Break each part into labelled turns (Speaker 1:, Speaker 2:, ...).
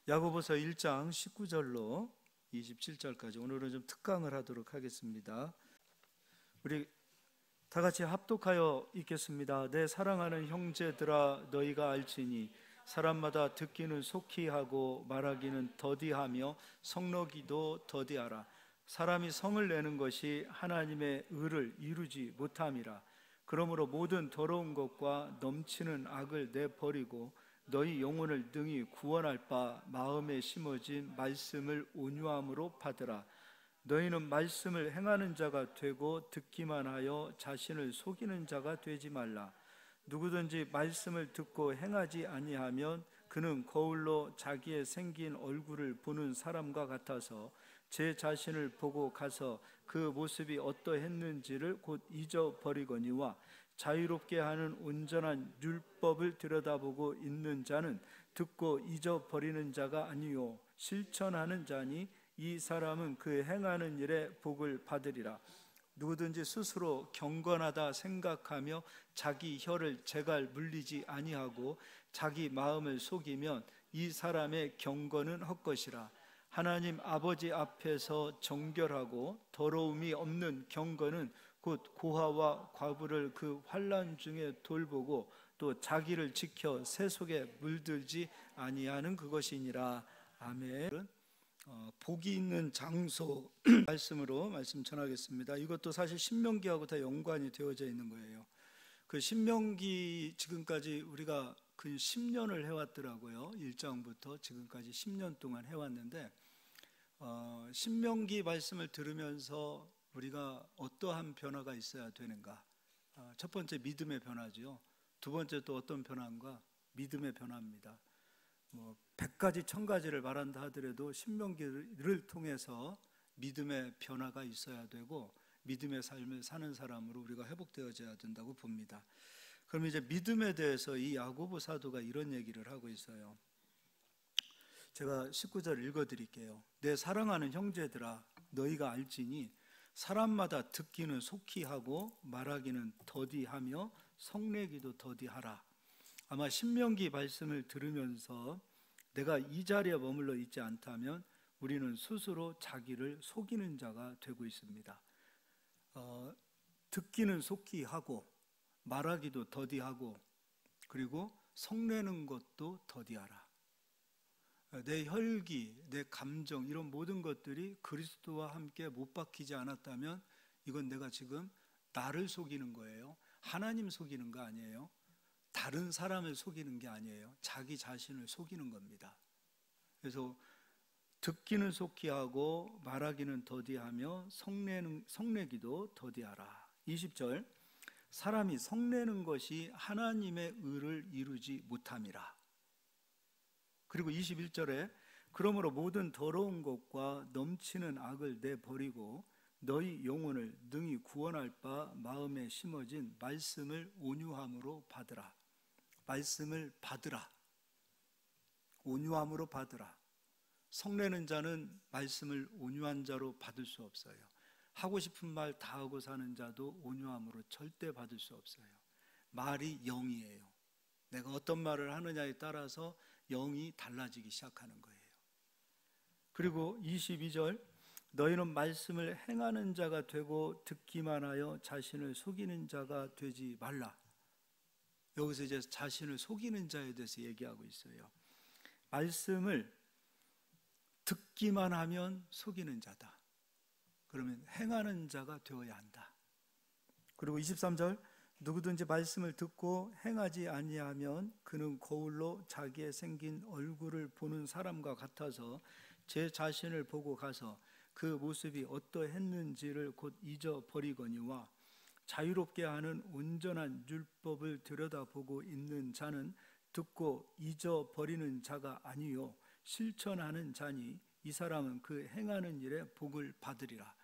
Speaker 1: 야고보서 1장 19절로 27절까지 오늘은 좀 특강을 하도록 하겠습니다. 우리 다 같이 합독하여 읽겠습니다. 내 사랑하는 형제들아, 너희가 알지니 사람마다 듣기는 속히 하고 말하기는 더디하며 성노기도 더디하라. 사람이 성을 내는 것이 하나님의 의를 이루지 못함이라. 그러므로 모든 더러운 것과 넘치는 악을 내버리고 너희 영혼을 능히 구원할 바 마음에 심어진 말씀을 온유함으로 받으라. 너희는 말씀을 행하는 자가 되고 듣기만 하여 자신을 속이는 자가 되지 말라. 누구든지 말씀을 듣고 행하지 아니하면 그는 거울로 자기의 생긴 얼굴을 보는 사람과 같아서 제 자신을 보고 가서 그 모습이 어떠했는지를 곧 잊어버리거니와 자유롭게 하는 온전한 율법을 들여다보고 있는 자는 듣고 잊어버리는 자가 아니요 실천하는 자니 이 사람은 그 행하는 일에 복을 받으리라. 누구든지 스스로 경건하다 생각하며 자기 혀를 제갈 물리지 아니하고 자기 마음을 속이면 이 사람의 경건은 헛것이라. 하나님 아버지 앞에서 정결하고 더러움이 없는 경건은 곧 고아와 과부를 그 환난 중에 돌보고 또 자기를 지켜 새 속에 물들지 아니하는 그것이니라. 아멘. 복이 있는 장소 말씀으로 말씀 전하겠습니다. 이것도 사실 신명기하고 다 연관이 되어져 있는 거예요. 그 신명기 지금까지 우리가 그 10년을 해왔더라고요. 1장부터 지금까지 10년 동안 해왔는데 신명기 말씀을 들으면서 우리가 어떠한 변화가 있어야 되는가? 첫 번째 믿음의 변화죠. 두 번째 또 어떤 변화인가? 믿음의 변화입니다. 100가지 1000가지를 말한다 하더라도 신명기를 통해서 믿음의 변화가 있어야 되고 믿음의 삶을 사는 사람으로 우리가 회복되어져야 된다고 봅니다. 그럼 이제 믿음에 대해서 이 야고보 사도가 이런 얘기를 하고 있어요. 제가 19절 읽어드릴게요. 내 사랑하는 형제들아, 너희가 알지니 사람마다 듣기는 속히 하고 말하기는 더디하며 성내기도 더디하라. 아마 신명기 말씀을 들으면서 내가 이 자리에 머물러 있지 않다면 우리는 스스로 자기를 속이는 자가 되고 있습니다. 듣기는 속히 하고 말하기도 더디하고 그리고 성내는 것도 더디하라. 내 혈기, 내 감정 이런 모든 것들이 그리스도와 함께 못 박히지 않았다면 이건 내가 지금 나를 속이는 거예요. 하나님 속이는 거 아니에요. 다른 사람을 속이는 게 아니에요. 자기 자신을 속이는 겁니다. 그래서 듣기는 속히 하고 말하기는 더디하며 성내기도 더디하라. 20절 사람이 성내는 것이 하나님의 의를 이루지 못함이라. 그리고 21절에 그러므로 모든 더러운 것과 넘치는 악을 내버리고 너희 영혼을 능히 구원할 바 마음에 심어진 말씀을 온유함으로 받으라. 말씀을 받으라. 온유함으로 받으라. 성내는 자는 말씀을 온유한 자로 받을 수 없어요. 하고 싶은 말 다 하고 사는 자도 온유함으로 절대 받을 수 없어요. 말이 영이에요. 내가 어떤 말을 하느냐에 따라서 영이 달라지기 시작하는 거예요. 그리고 22절 너희는 말씀을 행하는 자가 되고 듣기만 하여 자신을 속이는 자가 되지 말라. 여기서 이제 자신을 속이는 자에 대해서 얘기하고 있어요. 말씀을 듣기만 하면 속이는 자다. 그러면 행하는 자가 되어야 한다. 그리고 23절 누구든지 말씀을 듣고 행하지 아니하면 그는 거울로 자기의 생긴 얼굴을 보는 사람과 같아서 제 자신을 보고 가서 그 모습이 어떠했는지를 곧 잊어버리거니와 자유롭게 하는 온전한 율법을 들여다보고 있는 자는 듣고 잊어버리는 자가 아니요 실천하는 자니 이 사람은 그 행하는 일에 복을 받으리라.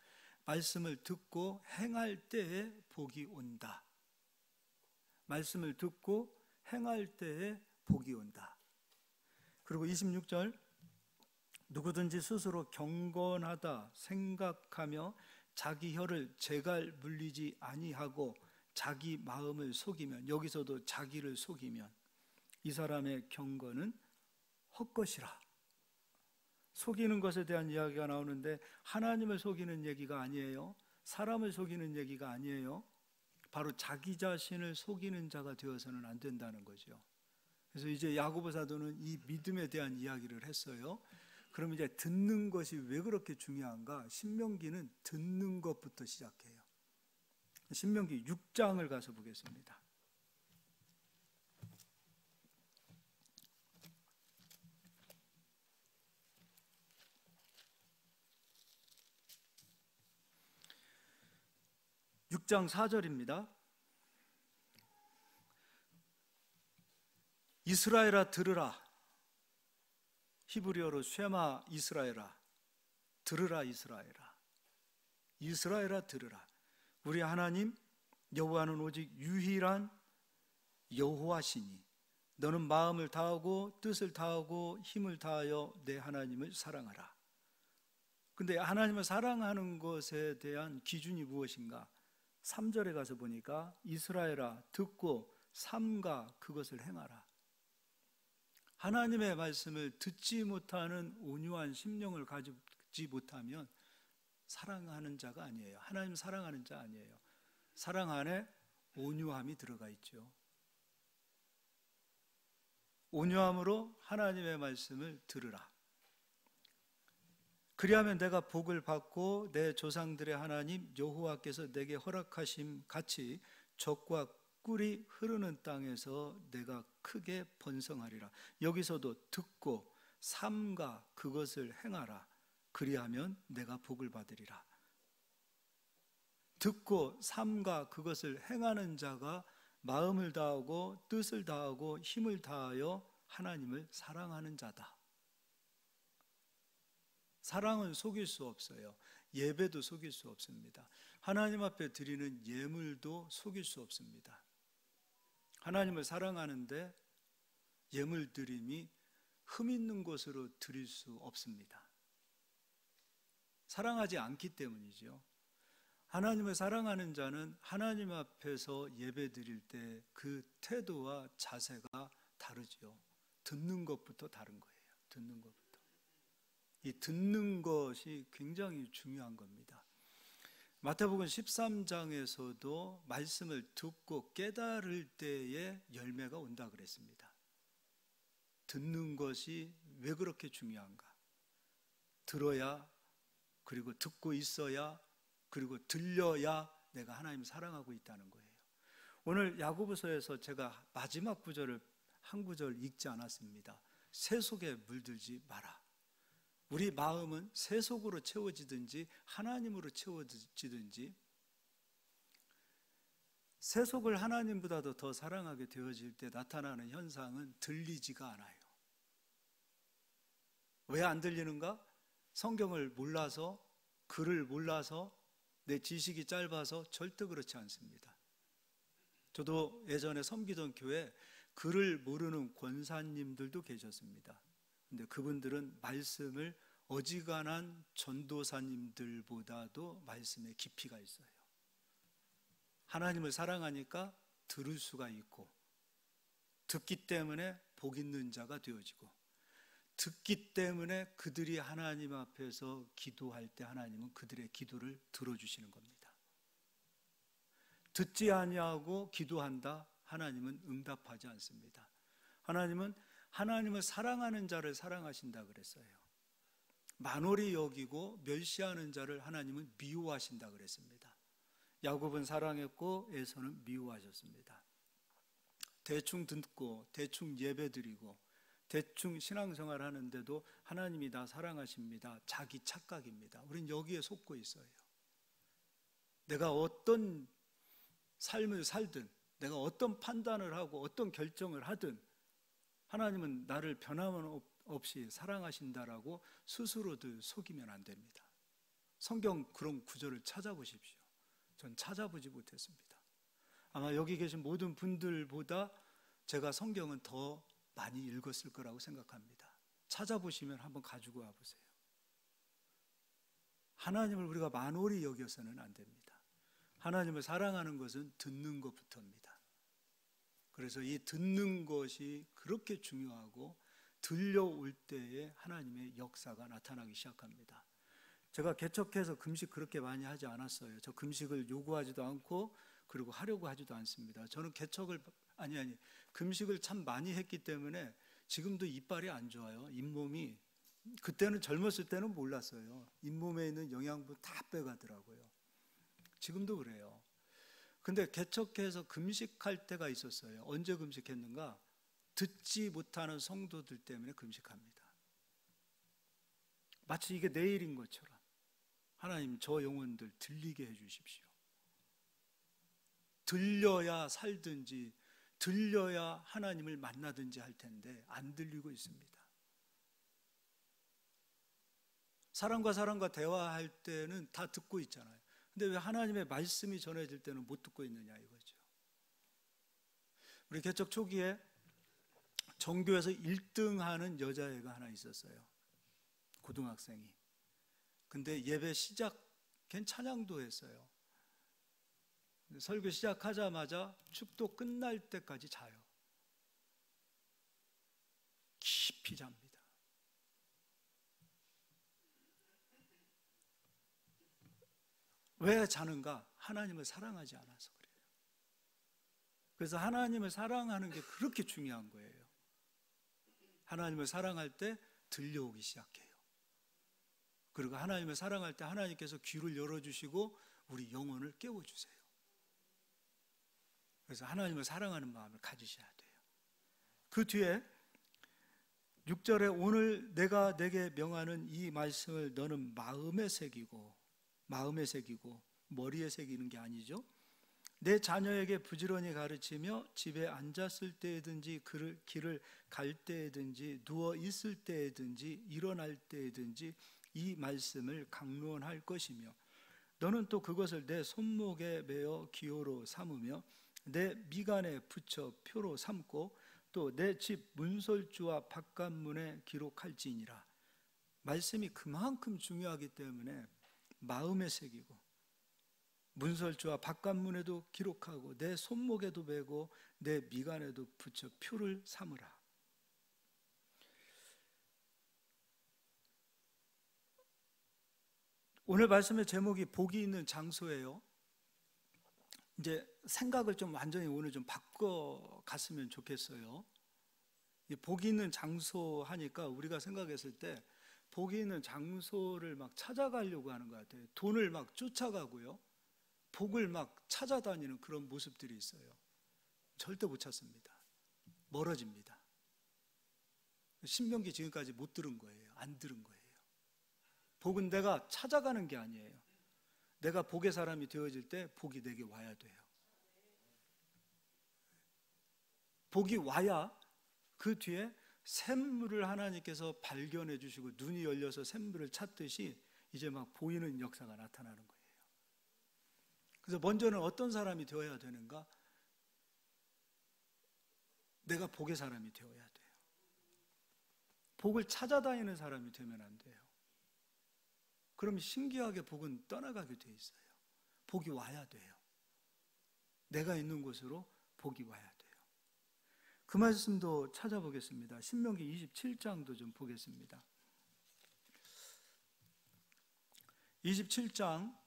Speaker 1: 말씀을 듣고 행할 때에 복이 온다. 말씀을 듣고 행할 때에 복이 온다. 그리고 26절 누구든지 스스로 경건하다 생각하며 자기 혀를 제갈 물리지 아니하고 자기 마음을 속이면, 여기서도 자기를 속이면 이 사람의 경건은 헛것이라. 속이는 것에 대한 이야기가 나오는데 하나님을 속이는 얘기가 아니에요. 사람을 속이는 얘기가 아니에요. 바로 자기 자신을 속이는 자가 되어서는 안 된다는 거죠. 그래서 이제 야고보 사도는 이 믿음에 대한 이야기를 했어요. 그럼 이제 듣는 것이 왜 그렇게 중요한가? 신명기는 듣는 것부터 시작해요. 신명기 6장을 가서 보겠습니다. 육 장 4절입니다. 이스라엘아 들으라. 히브리어로 쉐마 이스라엘아. 들으라 이스라엘아. 이스라엘아 들으라. 우리 하나님 여호와는 오직 유일한 여호와시니 너는 마음을 다하고 뜻을 다하고 힘을 다하여 내 하나님을 사랑하라. 근데 하나님을 사랑하는 것에 대한 기준이 무엇인가? 3절에 가서 보니까 이스라엘아 듣고 삼가 그것을 행하라. 하나님의 말씀을 듣지 못하는 온유한 심령을 가지지 못하면 사랑하는 자가 아니에요. 하나님 사랑하는 자 아니에요. 사랑 안에 온유함이 들어가 있죠. 온유함으로 하나님의 말씀을 들으라. 그리하면 내가 복을 받고 내 조상들의 하나님 여호와께서 내게 허락하심 같이 젖과 꿀이 흐르는 땅에서 내가 크게 번성하리라. 여기서도 듣고 삼가 그것을 행하라. 그리하면 내가 복을 받으리라. 듣고 삼가 그것을 행하는 자가 마음을 다하고 뜻을 다하고 힘을 다하여 하나님을 사랑하는 자다. 사랑은 속일 수 없어요. 예배도 속일 수 없습니다. 하나님 앞에 드리는 예물도 속일 수 없습니다. 하나님을 사랑하는데 예물 드림이 흠 있는 것으로 드릴 수 없습니다. 사랑하지 않기 때문이죠. 하나님을 사랑하는 자는 하나님 앞에서 예배 드릴 때 그 태도와 자세가 다르죠. 듣는 것부터 다른 거예요. 듣는 것부터. 이 듣는 것이 굉장히 중요한 겁니다. 마태복음 13장에서도 말씀을 듣고 깨달을 때에 열매가 온다 그랬습니다. 듣는 것이 왜 그렇게 중요한가? 들어야, 그리고 듣고 있어야, 그리고 들려야 내가 하나님 사랑하고 있다는 거예요. 오늘 야고보서에서 제가 마지막 구절을 한 구절 읽지 않았습니다. 세속에 물들지 마라. 우리 마음은 세속으로 채워지든지 하나님으로 채워지든지 세속을 하나님보다도 더 사랑하게 되어질 때 나타나는 현상은 들리지가 않아요. 왜 안 들리는가? 성경을 몰라서, 글을 몰라서, 내 지식이 짧아서 절대 그렇지 않습니다. 저도 예전에 섬기던 교회 글을 모르는 권사님들도 계셨습니다. 근데 그분들은 말씀을 어지간한 전도사님들보다도 말씀에 깊이가 있어요. 하나님을 사랑하니까 들을 수가 있고, 듣기 때문에 복 있는 자가 되어지고, 듣기 때문에 그들이 하나님 앞에서 기도할 때 하나님은 그들의 기도를 들어주시는 겁니다. 듣지 아니하고 기도한다? 하나님은 응답하지 않습니다. 하나님은 하나님을 사랑하는 자를 사랑하신다 그랬어요. 만홀히 여기고 멸시하는 자를 하나님은 미워하신다 그랬습니다. 야곱은 사랑했고 에서는 미워하셨습니다. 대충 듣고 대충 예배드리고 대충 신앙생활 하는데도 하나님이 나 사랑하십니다. 자기 착각입니다. 우린 여기에 속고 있어요. 내가 어떤 삶을 살든, 내가 어떤 판단을 하고 어떤 결정을 하든 하나님은 나를 변함없이 사랑하신다라고 스스로들 속이면 안 됩니다. 성경 그런 구절을 찾아보십시오. 전 찾아보지 못했습니다. 아마 여기 계신 모든 분들보다 제가 성경은 더 많이 읽었을 거라고 생각합니다. 찾아보시면 한번 가지고 와보세요. 하나님을 우리가 만홀히 여겨서는 안 됩니다. 하나님을 사랑하는 것은 듣는 것부터입니다. 그래서 이 듣는 것이 그렇게 중요하고 들려올 때에 하나님의 역사가 나타나기 시작합니다. 제가 개척해서 금식 그렇게 많이 하지 않았어요. 저 금식을 요구하지도 않고 그리고 하려고 하지도 않습니다. 저는 금식을 참 많이 했기 때문에 지금도 이빨이 안 좋아요. 잇몸이. 그때는 젊었을 때는 몰랐어요. 잇몸에 있는 영양분 다 빼가더라고요. 지금도 그래요. 근데 개척해서 금식할 때가 있었어요. 언제 금식했는가? 듣지 못하는 성도들 때문에 금식합니다. 마치 이게 내일인 것처럼 하나님 저 영혼들 들리게 해주십시오. 들려야 살든지 들려야 하나님을 만나든지 할 텐데 안 들리고 있습니다. 사람과 대화할 때는 다 듣고 있잖아요. 근데 왜 하나님의 말씀이 전해질 때는 못 듣고 있느냐 이거죠. 우리 개척 초기에 전교에서 1등 하는 여자애가 하나 있었어요. 고등학생이. 근데 예배 시작, 걘 찬양도 했어요. 설교 시작하자마자 축도 끝날 때까지 자요. 깊이 잡니다. 왜 자는가? 하나님을 사랑하지 않아서 그래요. 그래서 하나님을 사랑하는 게 그렇게 중요한 거예요. 하나님을 사랑할 때 들려오기 시작해요. 그리고 하나님을 사랑할 때 하나님께서 귀를 열어주시고 우리 영혼을 깨워주세요. 그래서 하나님을 사랑하는 마음을 가지셔야 돼요. 그 뒤에 6절에 오늘 내가 내게 명하는 이 말씀을 너는 마음에 새기고 머리에 새기는 게 아니죠. 내 자녀에게 부지런히 가르치며 집에 앉았을 때든지 길을 갈 때든지 누워 있을 때든지 일어날 때든지 이 말씀을 강론할 것이며 너는 또 그것을 내 손목에 매어 기호로 삼으며 내 미간에 붙여 표로 삼고 또 내 집 문설주와 바깥문에 기록할지니라. 말씀이 그만큼 중요하기 때문에 마음에 새기고 문설주와 바깥문에도 기록하고 내 손목에도 매고 내 미간에도 붙여 표를 삼으라. 오늘 말씀의 제목이 복이 있는 장소예요. 이제 생각을 좀 완전히 오늘 좀 바꿔 갔으면 좋겠어요. 이 복이 있는 장소 하니까 우리가 생각했을 때 복이 있는 장소를 막 찾아가려고 하는 것 같아요. 돈을 막 쫓아가고요. 복을 막 찾아다니는 그런 모습들이 있어요. 절대 못 찾습니다. 멀어집니다. 신명기 지금까지 못 들은 거예요. 안 들은 거예요. 복은 내가 찾아가는 게 아니에요. 내가 복의 사람이 되어질 때 복이 내게 와야 돼요. 복이 와야 그 뒤에 샘물을 하나님께서 발견해 주시고 눈이 열려서 샘물을 찾듯이 이제 막 보이는 역사가 나타나는 거예요. 그래서 먼저는 어떤 사람이 되어야 되는가? 내가 복의 사람이 되어야 돼요. 복을 찾아다니는 사람이 되면 안 돼요. 그럼 신기하게 복은 떠나가게 돼 있어요. 복이 와야 돼요. 내가 있는 곳으로 복이 와야 돼요. 그 말씀도 찾아보겠습니다. 신명기 27장도 좀 보겠습니다. 27장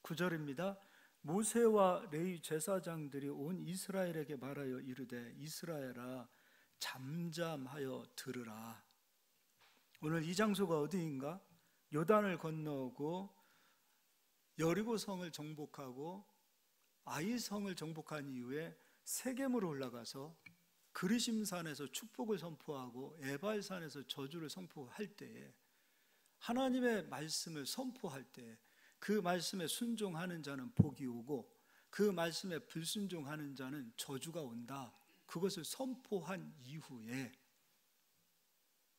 Speaker 1: 9절입니다. 모세와 레위 제사장들이 온 이스라엘에게 말하여 이르되 이스라엘아 잠잠하여 들으라. 오늘 이 장소가 어디인가? 요단을 건너고 여리고성을 정복하고 아이성을 정복한 이후에 세겜으로 올라가서 그리심산에서 축복을 선포하고 에발산에서 저주를 선포할 때에 하나님의 말씀을 선포할 때 그 말씀에 순종하는 자는 복이 오고 그 말씀에 불순종하는 자는 저주가 온다. 그것을 선포한 이후에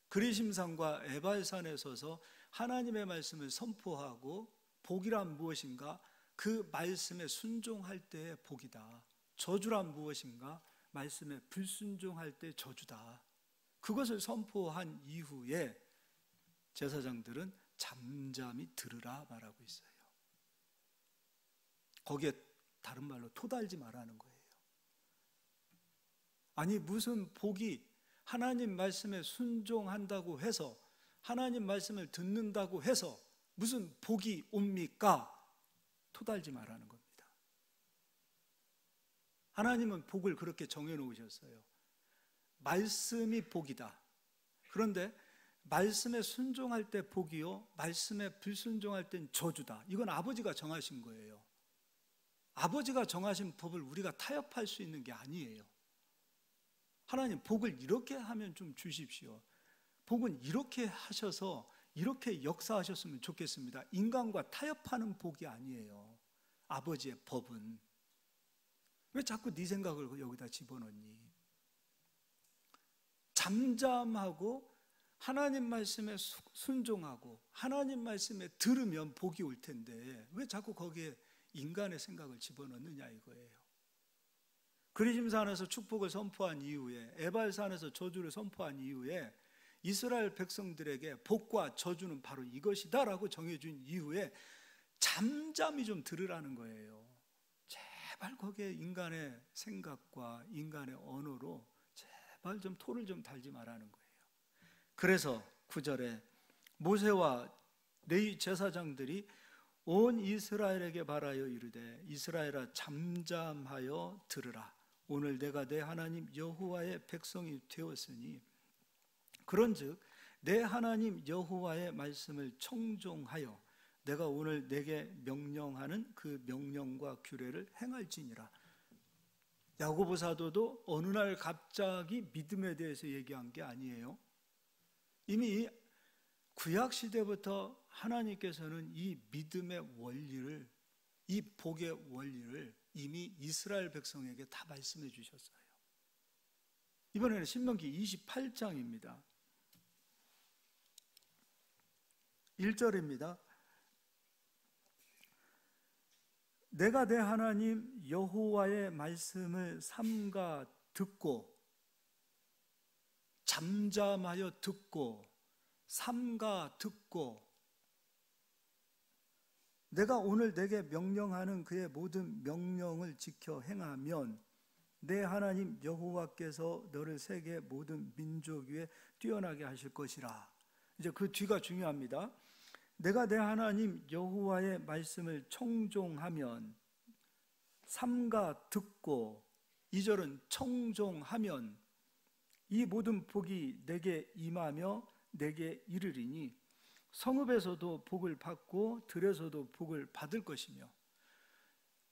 Speaker 1: 그리심산과 에발산에 서서 하나님의 말씀을 선포하고 복이란 무엇인가? 그 말씀에 순종할 때의 복이다. 저주란 무엇인가? 말씀에 불순종할 때 저주다. 그것을 선포한 이후에 제사장들은 잠잠히 들으라 말하고 있어요. 거기에 다른 말로 토달지 말라는 거예요. 아니 무슨 복이 하나님 말씀에 순종한다고 해서, 하나님 말씀을 듣는다고 해서 무슨 복이 옵니까? 토달지 말라는 겁니다. 하나님은 복을 그렇게 정해놓으셨어요. 말씀이 복이다. 그런데 말씀에 순종할 때 복이요, 말씀에 불순종할 땐 저주다. 이건 아버지가 정하신 거예요. 아버지가 정하신 법을 우리가 타협할 수 있는 게 아니에요. 하나님, 복을 이렇게 하면 좀 주십시오. 복은 이렇게 하셔서 이렇게 역사하셨으면 좋겠습니다. 인간과 타협하는 복이 아니에요. 아버지의 법은. 왜 자꾸 네 생각을 여기다 집어넣니? 잠잠하고 하나님 말씀에 순종하고 하나님 말씀에 들으면 복이 올 텐데 왜 자꾸 거기에 인간의 생각을 집어넣느냐 이거예요. 그리심산에서 축복을 선포한 이후에, 에발산에서 저주를 선포한 이후에 이스라엘 백성들에게 복과 저주는 바로 이것이다 라고 정해준 이후에 잠잠히 좀 들으라는 거예요. 제발 거기에 인간의 생각과 인간의 언어로 제발 좀 토를 좀 달지 말라는 거예요. 그래서 9절에 모세와 레위 제사장들이 온 이스라엘에게 말하여 이르되 이스라엘아 잠잠하여 들으라. 오늘 내가 내 하나님 여호와의 백성이 되었으니 그런즉 내 하나님 여호와의 말씀을 청종하여 내가 오늘 내게 명령하는 그 명령과 규례를 행할지니라. 야고보 사도도 어느 날 갑자기 믿음에 대해서 얘기한 게 아니에요. 이미 구약 시대부터 하나님께서는 이 믿음의 원리를, 이 복의 원리를 이미 이스라엘 백성에게 다 말씀해 주셨어요. 이번에는 신명기 28장입니다. 1절입니다. 내가 내 하나님 여호와의 말씀을 삼가 듣고, 잠잠하여 듣고, 삼가 듣고, 내가 오늘 내게 명령하는 그의 모든 명령을 지켜 행하면 내 하나님 여호와께서 너를 세계 모든 민족 위에 뛰어나게 하실 것이라. 이제 그 뒤가 중요합니다. 내가 내 하나님 여호와의 말씀을 청종하면, 삼가 듣고, 2절은 청종하면 이 모든 복이 내게 임하며 내게 이르리니 성읍에서도 복을 받고 들에서도 복을 받을 것이며.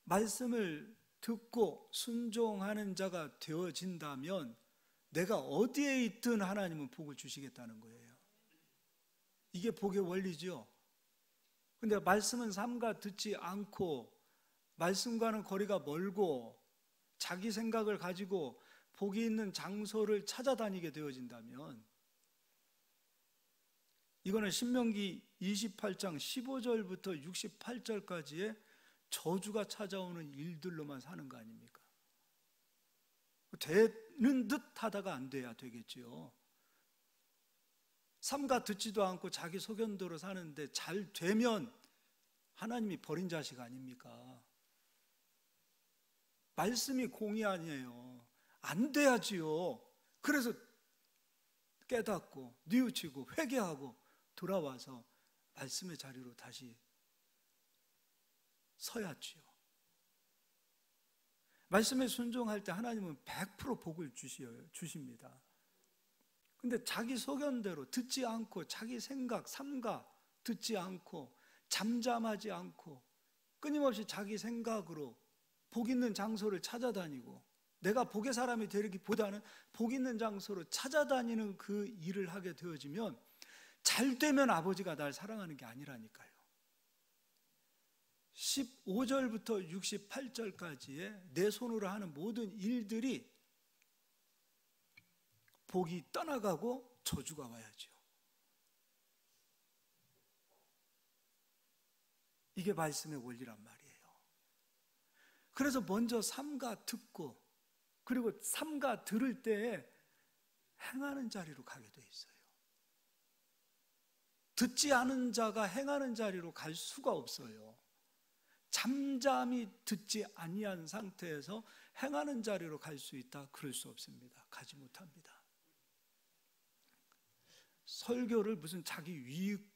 Speaker 1: 말씀을 듣고 순종하는 자가 되어진다면 내가 어디에 있든 하나님은 복을 주시겠다는 거예요. 이게 복의 원리죠. 근데 말씀은 삼가 듣지 않고 말씀과는 거리가 멀고 자기 생각을 가지고 복이 있는 장소를 찾아다니게 되어진다면, 이거는 신명기 28장 15절부터 68절까지의 저주가 찾아오는 일들로만 사는 거 아닙니까? 되는 듯 하다가 안 돼야 되겠지요. 삼가 듣지도 않고 자기 소견대로 사는데 잘 되면 하나님이 버린 자식 아닙니까? 말씀이 공이 아니에요. 안 돼야지요. 그래서 깨닫고 뉘우치고 회개하고 돌아와서 말씀의 자리로 다시 서야지요. 말씀에 순종할 때 하나님은 100% 복을 주십니다. 근데 자기 소견대로 듣지 않고 자기 생각, 삼가 듣지 않고 잠잠하지 않고 끊임없이 자기 생각으로 복 있는 장소를 찾아다니고, 내가 복의 사람이 되기보다는 복 있는 장소로 찾아다니는 그 일을 하게 되어지면 잘 되면 아버지가 날 사랑하는 게 아니라니까요. 15절부터 68절까지의 내 손으로 하는 모든 일들이 복이 떠나가고 저주가 와야죠. 이게 말씀의 원리란 말이에요. 그래서 먼저 삼가 듣고, 그리고 삼가 들을 때에 행하는 자리로 가게 돼 있어요. 듣지 않은 자가 행하는 자리로 갈 수가 없어요. 잠잠히 듣지 아니한 상태에서 행하는 자리로 갈 수 있다? 그럴 수 없습니다. 가지 못합니다. 설교를 무슨 자기 유익,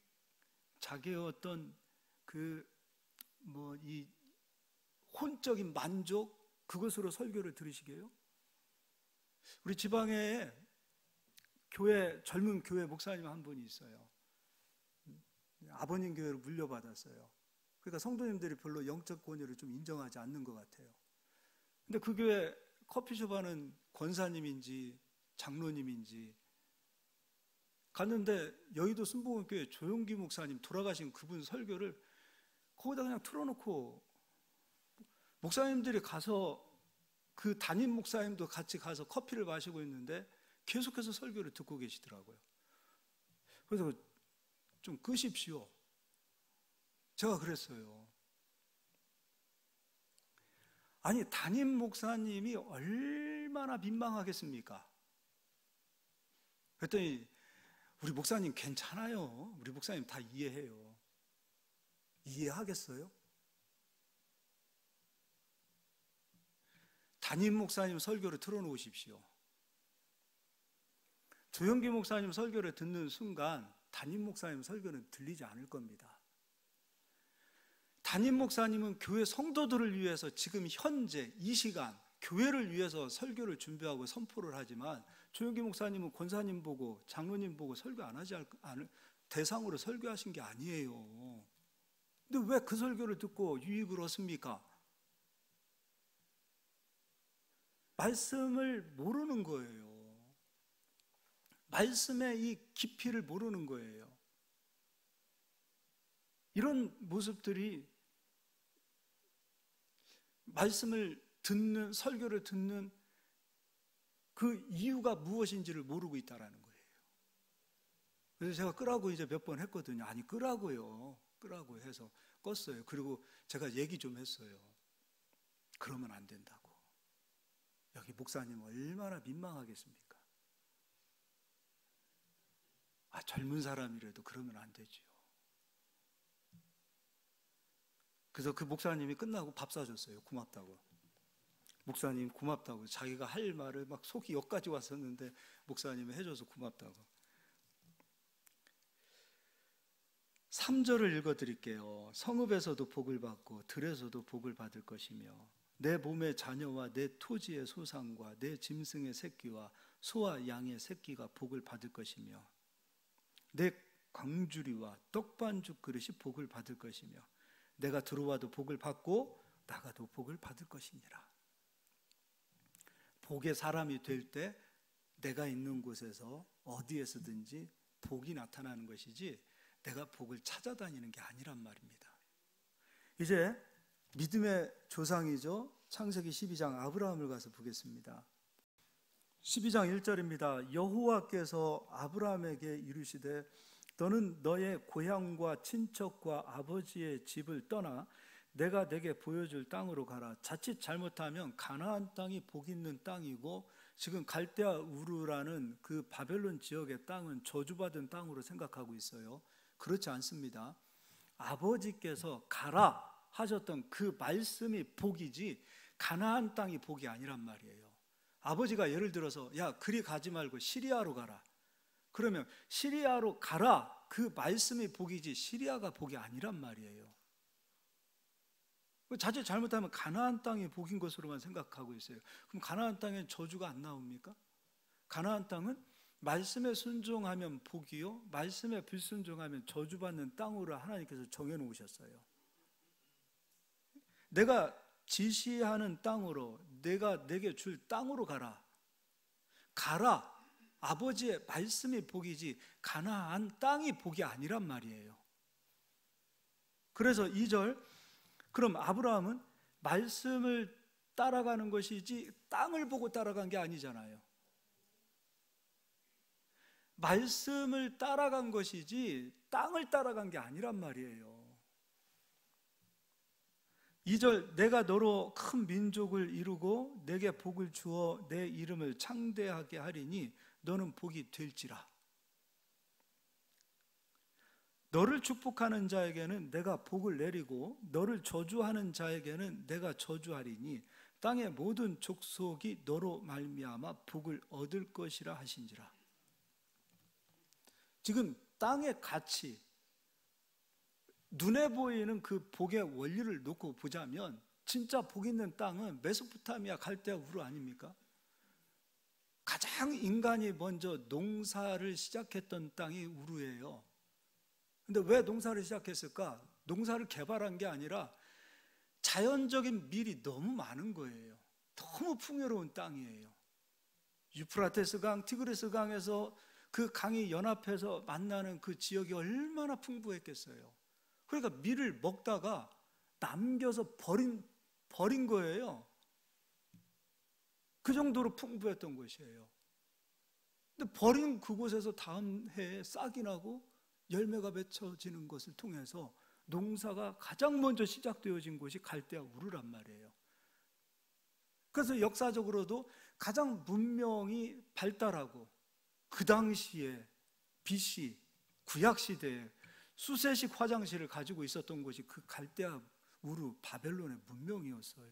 Speaker 1: 자기의 어떤 이 혼적인 만족, 그것으로 설교를 들으시게요? 우리 지방에 젊은 교회 목사님 한 분이 있어요. 아버님 교회로 물려받았어요. 그러니까 성도님들이 별로 영적 권위를 좀 인정하지 않는 것 같아요. 근데 그 교회 커피숍 하는 권사님인지 장로님인지 갔는데, 여의도 순복음교회 조용기 목사님, 돌아가신 그분 설교를 거기다 그냥 틀어놓고, 목사님들이 가서, 그 담임 목사님도 같이 가서 커피를 마시고 있는데 계속해서 설교를 듣고 계시더라고요. 그래서 좀 끄십시오. 제가 그랬어요. 아니, 담임 목사님이 얼마나 민망하겠습니까? 그랬더니 우리 목사님 괜찮아요. 우리 목사님 다 이해해요. 이해하겠어요? 담임 목사님 설교를 틀어놓으십시오. 조영기 목사님 설교를 듣는 순간 담임 목사님 설교는 들리지 않을 겁니다. 담임 목사님은 교회 성도들을 위해서 지금 현재 이 시간 교회를 위해서 설교를 준비하고 선포를 하지만, 조영기 목사님은 권사님 보고 장로님 보고 설교 안 하지 않을 대상으로 설교하신 게 아니에요. 근데 왜 그 설교를 듣고 유익을 얻습니까? 말씀을 모르는 거예요. 말씀의 이 깊이를 모르는 거예요. 이런 모습들이 말씀을 듣는, 설교를 듣는 그 이유가 무엇인지를 모르고 있다라는 거예요. 그래서 제가 끄라고 이제 몇 번 했거든요. 아니, 끄라고 해서 껐어요. 그리고 제가 얘기 좀 했어요. 그러면 안 된다고. 여기 목사님 얼마나 민망하겠습니까? 젊은 사람이라도 그러면 안 되지요. 그래서 그 목사님이 끝나고 밥 사줬어요. 고맙다고. 목사님 고맙다고. 자기가 할 말을 막 속이 여기까지 왔었는데 목사님이 해줘서 고맙다고. 3절을 읽어드릴게요. 성읍에서도 복을 받고 들에서도 복을 받을 것이며, 내 몸의 자녀와 내 토지의 소산과 내 짐승의 새끼와 소와 양의 새끼가 복을 받을 것이며, 내 광주리와 떡반죽 그릇이 복을 받을 것이며, 내가 들어와도 복을 받고 나가도 복을 받을 것이니라. 복의 사람이 될 때 내가 있는 곳에서 어디에서든지 복이 나타나는 것이지, 내가 복을 찾아다니는 게 아니란 말입니다. 이제 믿음의 조상이죠. 창세기 12장 아브라함을 가서 보겠습니다. 12장 1절입니다. 여호와께서 아브라함에게 이르시되 너는 너의 고향과 친척과 아버지의 집을 떠나 내가 내게 보여줄 땅으로 가라. 자칫 잘못하면 가나안 땅이 복 있는 땅이고, 지금 갈대아 우르라는 그 바벨론 지역의 땅은 저주받은 땅으로 생각하고 있어요. 그렇지 않습니다. 아버지께서 가라 하셨던 그 말씀이 복이지 가나안 땅이 복이 아니란 말이에요. 아버지가 예를 들어서 야, 그리 가지 말고 시리아로 가라. 그러면 시리아로 가라, 그 말씀이 복이지 시리아가 복이 아니란 말이에요. 자칫 잘못하면 가나안 땅이 복인 것으로만 생각하고 있어요. 그럼 가나안 땅엔 저주가 안 나옵니까? 가나안 땅은 말씀에 순종하면 복이요, 말씀에 불순종하면 저주받는 땅으로 하나님께서 정해놓으셨어요. 내가 지시하는 땅으로, 내가 내게 줄 땅으로 가라. 가라. 아버지의 말씀이 복이지 가나안 땅이 복이 아니란 말이에요. 그래서 2절, 그럼 아브라함은 말씀을 따라가는 것이지 땅을 보고 따라간 게 아니잖아요. 말씀을 따라간 것이지 땅을 따라간 게 아니란 말이에요. 2절, 내가 너로 큰 민족을 이루고 내게 복을 주어 내 이름을 창대하게 하리니 너는 복이 될지라. 너를 축복하는 자에게는 내가 복을 내리고 너를 저주하는 자에게는 내가 저주하리니 땅의 모든 족속이 너로 말미암아 복을 얻을 것이라 하신지라. 지금 땅의 가치, 눈에 보이는 그 복의 원리를 놓고 보자면 진짜 복 있는 땅은 메소포타미아, 갈대아, 우르 아닙니까? 가장 인간이 먼저 농사를 시작했던 땅이 우르예요. 근데 왜 농사를 시작했을까? 농사를 개발한 게 아니라 자연적인 밀이 너무 많은 거예요. 너무 풍요로운 땅이에요. 유프라테스 강, 티그리스 강에서 그 강이 연합해서 만나는 그 지역이 얼마나 풍부했겠어요. 그러니까 밀을 먹다가 남겨서 버린 거예요. 그 정도로 풍부했던 곳이에요. 근데 버린 그곳에서 다음 해에 싹이 나고 열매가 맺혀지는 것을 통해서 농사가 가장 먼저 시작되어진 곳이 갈대아 우르란 말이에요. 그래서 역사적으로도 가장 문명이 발달하고 그 당시에 BC 구약시대에 수세식 화장실을 가지고 있었던 곳이 그 갈대아 우르 바벨론의 문명이었어요.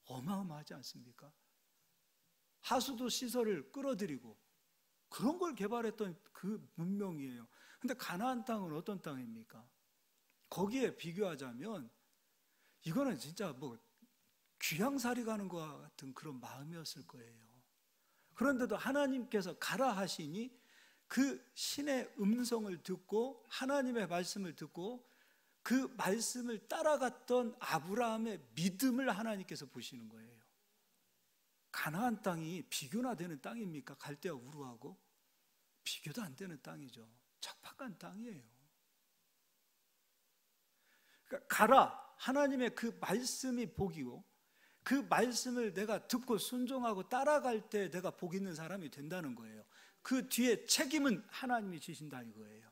Speaker 1: 어마어마하지 않습니까? 하수도 시설을 끌어들이고 그런 걸 개발했던 그 문명이에요. 근데 가나안 땅은 어떤 땅입니까? 거기에 비교하자면 이거는 진짜 뭐 귀양살이 가는 것 같은 그런 마음이었을 거예요. 그런데도 하나님께서 가라 하시니 그 신의 음성을 듣고 하나님의 말씀을 듣고 그 말씀을 따라갔던 아브라함의 믿음을 하나님께서 보시는 거예요. 가나안 땅이 비교나 되는 땅입니까? 갈대아 우르하고 비교도 안 되는 땅이죠. 척박한 땅이에요. 그러니까 가라, 하나님의 그 말씀이 복이고 그 말씀을 내가 듣고 순종하고 따라갈 때 내가 복 있는 사람이 된다는 거예요. 그 뒤에 책임은 하나님이 지신다 이거예요.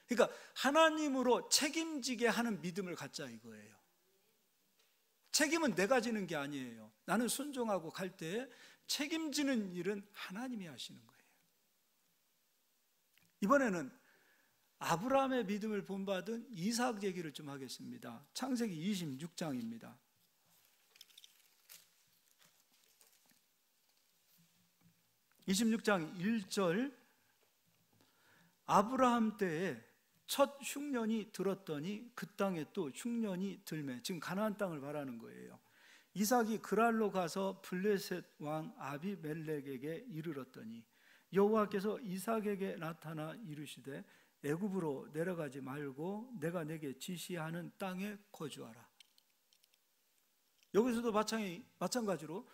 Speaker 1: 그러니까 하나님으로 책임지게 하는 믿음을 갖자 이거예요. 책임은 내가 지는 게 아니에요. 나는 순종하고 갈 때 책임지는 일은 하나님이 하시는 거예요. 이번에는 아브라함의 믿음을 본받은 이삭 얘기를 좀 하겠습니다. 창세기 26장입니다. (26장 1절) 아브라함 때에 첫 흉년이 들었더니 그 땅에 또 흉년이 들매, 지금 가나안 땅을 말하는 거예요. 이삭이 그랄로 가서 블레셋 왕 아비멜렉에게 이르렀더니 여호와께서 이삭에게 나타나 이르시되 애굽으로 내려가지 말고 내가 내게 지시하는 땅에 거주하라. 여기서도 마찬가지로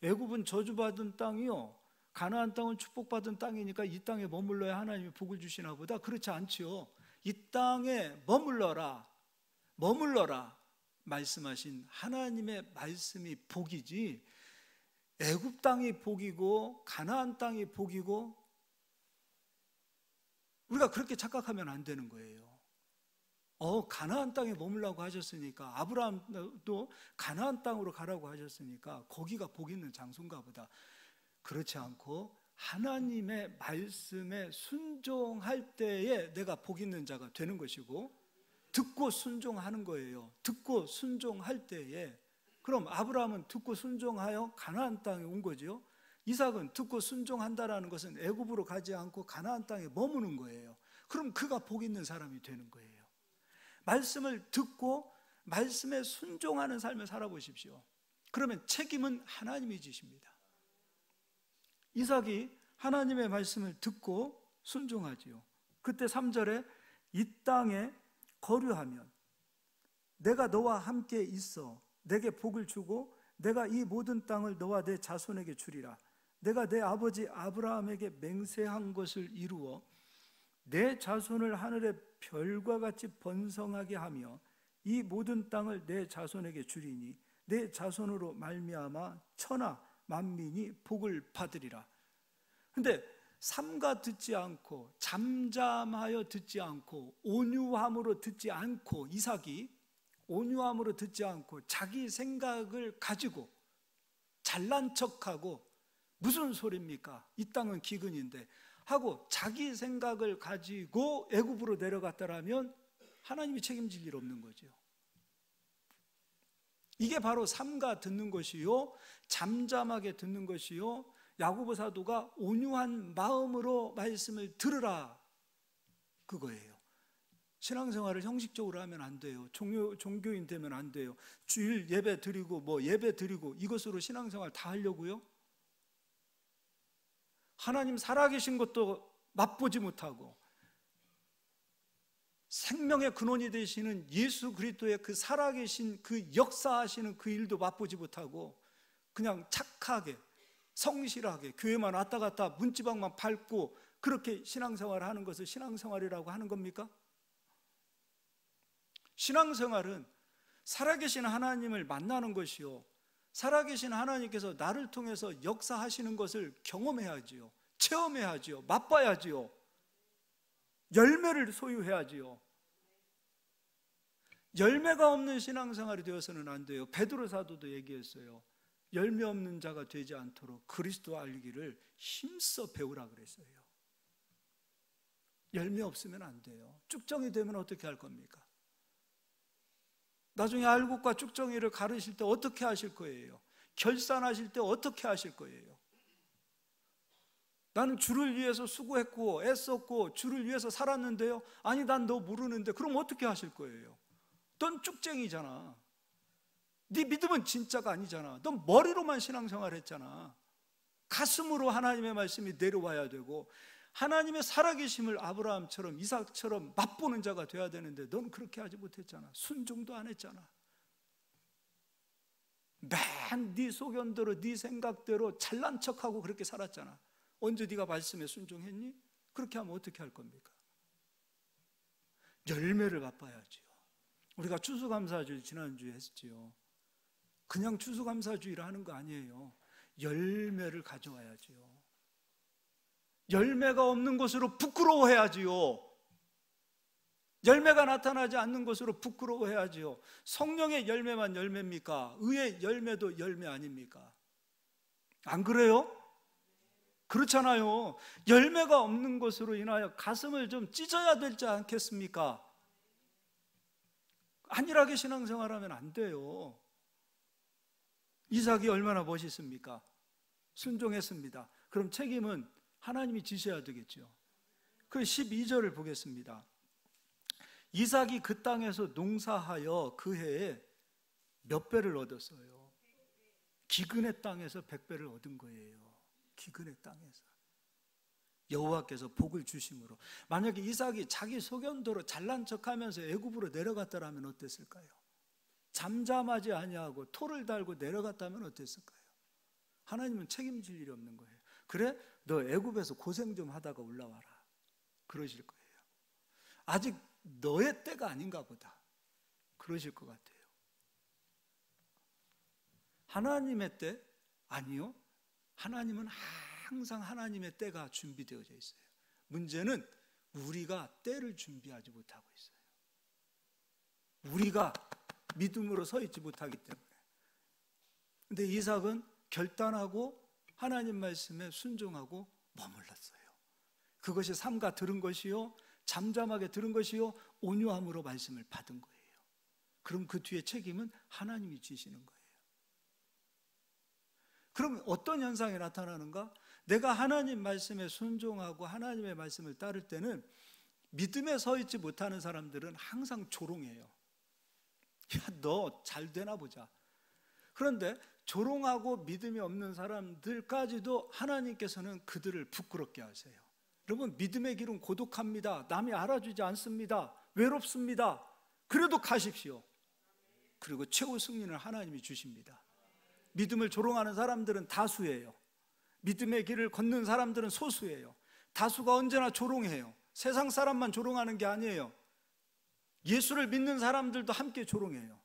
Speaker 1: 애굽은 저주받은 땅이요, 가나안 땅은 축복받은 땅이니까 이 땅에 머물러야 하나님이 복을 주시나 보다. 그렇지 않지요. 이 땅에 머물러라 말씀하신 하나님의 말씀이 복이지 애굽 땅이 복이고 가나안 땅이 복이고 우리가 그렇게 착각하면 안 되는 거예요. 가나안 땅에 머물라고 하셨으니까, 아브라함도 가나안 땅으로 가라고 하셨으니까 거기가 복 있는 장소인가 보다. 그렇지 않고 하나님의 말씀에 순종할 때에 내가 복 있는 자가 되는 것이고, 듣고 순종하는 거예요. 듣고 순종할 때에. 그럼 아브라함은 듣고 순종하여 가나안 땅에 온 거죠. 이삭은 듣고 순종한다라는 것은 애굽으로 가지 않고 가나안 땅에 머무는 거예요. 그럼 그가 복 있는 사람이 되는 거예요. 말씀을 듣고 말씀에 순종하는 삶을 살아보십시오. 그러면 책임은 하나님이 지십니다. 이삭이 하나님의 말씀을 듣고 순종하지요. 그때 3절에 이 땅에 거류하면 내가 너와 함께 있어 내게 복을 주고 내가 이 모든 땅을 너와 내 자손에게 주리라. 내가 내 아버지 아브라함에게 맹세한 것을 이루어 내 자손을 하늘의 별과 같이 번성하게 하며 이 모든 땅을 내 자손에게 주리니 내 자손으로 말미암아 천하 만민이 복을 받으리라. 근데 삼가 듣지 않고 잠잠하여 듣지 않고 온유함으로 듣지 않고, 이삭이 온유함으로 듣지 않고 자기 생각을 가지고 잘난 척하고 무슨 소리입니까? 이 땅은 기근인데 하고 자기 생각을 가지고 애굽으로 내려갔다라면 하나님이 책임질 일 없는 거죠. 이게 바로 삼가 듣는 것이요, 잠잠하게 듣는 것이요, 야고보 사도가 온유한 마음으로 말씀을 들으라 그거예요. 신앙생활을 형식적으로 하면 안 돼요. 종교인 되면 안 돼요. 주일 예배 드리고 뭐 예배 드리고 이것으로 신앙생활 다 하려고요? 하나님 살아계신 것도 맛보지 못하고 생명의 근원이 되시는 예수 그리스도의 그 살아계신 그 역사하시는 그 일도 맛보지 못하고 그냥 착하게 성실하게 교회만 왔다 갔다 문지방만 밟고 그렇게 신앙생활을 하는 것을 신앙생활이라고 하는 겁니까? 신앙생활은 살아계신 하나님을 만나는 것이요, 살아계신 하나님께서 나를 통해서 역사하시는 것을 경험해야지요, 체험해야지요, 맛봐야지요, 열매를 소유해야지요. 열매가 없는 신앙생활이 되어서는 안 돼요. 베드로 사도도 얘기했어요. 열매 없는 자가 되지 않도록 그리스도 알기를 힘써 배우라 그랬어요. 열매 없으면 안 돼요. 쭉정이 되면 어떻게 할 겁니까? 나중에 알곡과 쭉정이를 가르실 때 어떻게 하실 거예요? 결산하실 때 어떻게 하실 거예요? 나는 주를 위해서 수고했고 애썼고 주를 위해서 살았는데요, 아니 난 너 모르는데, 그럼 어떻게 하실 거예요? 넌 쭉쟁이잖아. 네 믿음은 진짜가 아니잖아. 넌 머리로만 신앙생활 했잖아. 가슴으로 하나님의 말씀이 내려와야 되고 하나님의 살아계심을 아브라함처럼 이삭처럼 맛보는 자가 돼야 되는데 넌 그렇게 하지 못했잖아. 순종도 안 했잖아. 맨 네 소견대로 네 생각대로 잘난 척하고 그렇게 살았잖아. 언제 네가 말씀에 순종했니? 그렇게 하면 어떻게 할 겁니까? 열매를 맛봐야지요. 우리가 추수감사주일 지난주에 했지요. 그냥 추수감사주의를 하는 거 아니에요. 열매를 가져와야지요. 열매가 없는 것으로 부끄러워해야지요. 열매가 나타나지 않는 것으로 부끄러워해야지요. 성령의 열매만 열매입니까? 의의 열매도 열매 아닙니까? 안 그래요? 그렇잖아요. 열매가 없는 것으로 인하여 가슴을 좀 찢어야 되지 않겠습니까? 안일하게 신앙생활하면 안 돼요. 이삭이 얼마나 멋있습니까? 순종했습니다. 그럼 책임은 하나님이 지셔야 되겠죠. 그 12절을 보겠습니다. 이삭이 그 땅에서 농사하여 그 해에 몇 배를 얻었어요? 기근의 땅에서 100배를 얻은 거예요. 기근의 땅에서 여호와께서 복을 주심으로. 만약에 이삭이 자기 소견대로 잘난 척하면서 애굽으로 내려갔다라면 어땠을까요? 잠잠하지 아니하고 토를 달고 내려갔다면 어땠을까요? 하나님은 책임질 일이 없는 거예요. 그래? 너 애굽에서 고생 좀 하다가 올라와라, 그러실 거예요. 아직 너의 때가 아닌가 보다, 그러실 것 같아요. 하나님의 때? 아니요. 하나님은 항상 하나님의 때가 준비되어져 있어요. 문제는 우리가 때를 준비하지 못하고 있어요. 우리가 믿음으로 서 있지 못하기 때문에. 근데 이삭은 결단하고 하나님 말씀에 순종하고 머물렀어요. 그것이 삼가 들은 것이요, 잠잠하게 들은 것이요, 온유함으로 말씀을 받은 거예요. 그럼 그 뒤에 책임은 하나님이 지시는 거예요. 그럼 어떤 현상이 나타나는가? 내가 하나님 말씀에 순종하고 하나님의 말씀을 따를 때는 믿음에 서 있지 못하는 사람들은 항상 조롱해요. 야, 너 잘 되나 보자. 그런데 조롱하고 믿음이 없는 사람들까지도 하나님께서는 그들을 부끄럽게 하세요. 여러분, 믿음의 길은 고독합니다. 남이 알아주지 않습니다. 외롭습니다. 그래도 가십시오. 그리고 최후 승리는 하나님이 주십니다. 믿음을 조롱하는 사람들은 다수예요. 믿음의 길을 걷는 사람들은 소수예요. 다수가 언제나 조롱해요. 세상 사람만 조롱하는 게 아니에요. 예수를 믿는 사람들도 함께 조롱해요.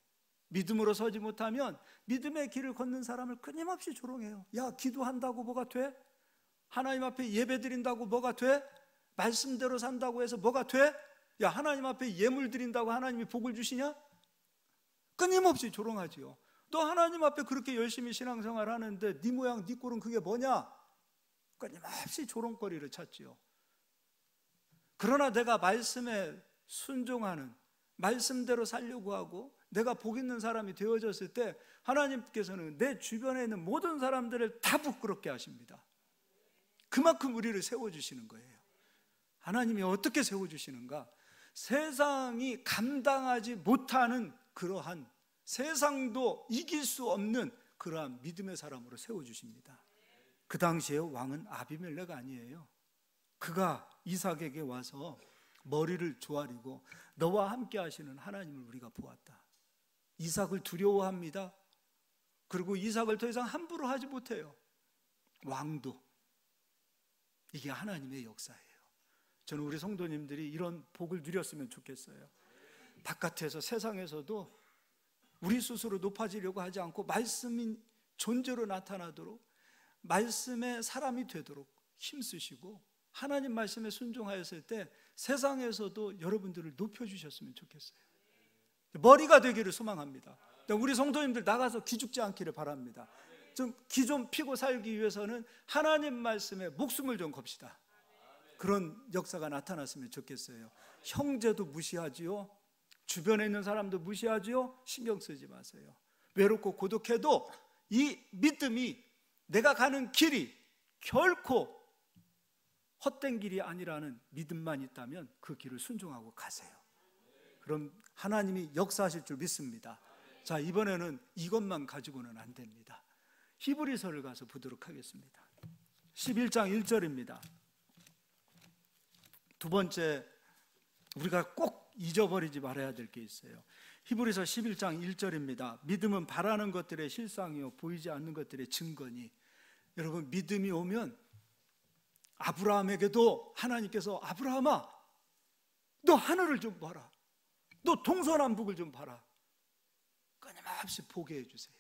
Speaker 1: 믿음으로 서지 못하면 믿음의 길을 걷는 사람을 끊임없이 조롱해요. 야, 기도한다고 뭐가 돼? 하나님 앞에 예배 드린다고 뭐가 돼? 말씀대로 산다고 해서 뭐가 돼? 야, 하나님 앞에 예물 드린다고 하나님이 복을 주시냐? 끊임없이 조롱하지요. 너 하나님 앞에 그렇게 열심히 신앙생활 하는데 네 모양 네 꼴은 그게 뭐냐? 끊임없이 조롱거리를 찾지요. 그러나 내가 말씀에 순종하는, 말씀대로 살려고 하고 내가 복 있는 사람이 되어졌을 때 하나님께서는 내 주변에 있는 모든 사람들을 다 부끄럽게 하십니다. 그만큼 우리를 세워주시는 거예요. 하나님이 어떻게 세워주시는가? 세상이 감당하지 못하는 그러한, 세상도 이길 수 없는 그러한 믿음의 사람으로 세워주십니다. 그 당시에 왕은 아비멜렉 아니에요. 그가 이삭에게 와서 머리를 조아리고 너와 함께 하시는 하나님을 우리가 보았다. 이삭을 두려워합니다. 그리고 이삭을 더 이상 함부로 하지 못해요. 왕도. 이게 하나님의 역사예요. 저는 우리 성도님들이 이런 복을 누렸으면 좋겠어요. 바깥에서, 세상에서도 우리 스스로 높아지려고 하지 않고 말씀인 존재로 나타나도록, 말씀의 사람이 되도록 힘쓰시고 하나님 말씀에 순종하였을 때 세상에서도 여러분들을 높여주셨으면 좋겠어요. 머리가 되기를 소망합니다. 우리 성도님들 나가서 기죽지 않기를 바랍니다. 기 좀 피고 살기 위해서는 하나님 말씀에 목숨을 좀 겁시다. 그런 역사가 나타났으면 좋겠어요. 형제도 무시하지요. 주변에 있는 사람도 무시하지요. 신경 쓰지 마세요. 외롭고 고독해도 이 믿음이, 내가 가는 길이 결코 헛된 길이 아니라는 믿음만 있다면 그 길을 순종하고 가세요. 그럼 하나님이 역사하실 줄 믿습니다. 자, 이번에는 이것만 가지고는 안 됩니다. 히브리서를 가서 보도록 하겠습니다. 11장 1절입니다. 두 번째, 우리가 꼭 잊어버리지 말아야 될 게 있어요. 히브리서 11장 1절입니다. 믿음은 바라는 것들의 실상이요 보이지 않는 것들의 증거니. 여러분, 믿음이 오면 아브라함에게도 하나님께서 아브라함아, 너 하늘을 좀 봐라, 너 동서남북을 좀 봐라, 끊임없이 보게 해주세요.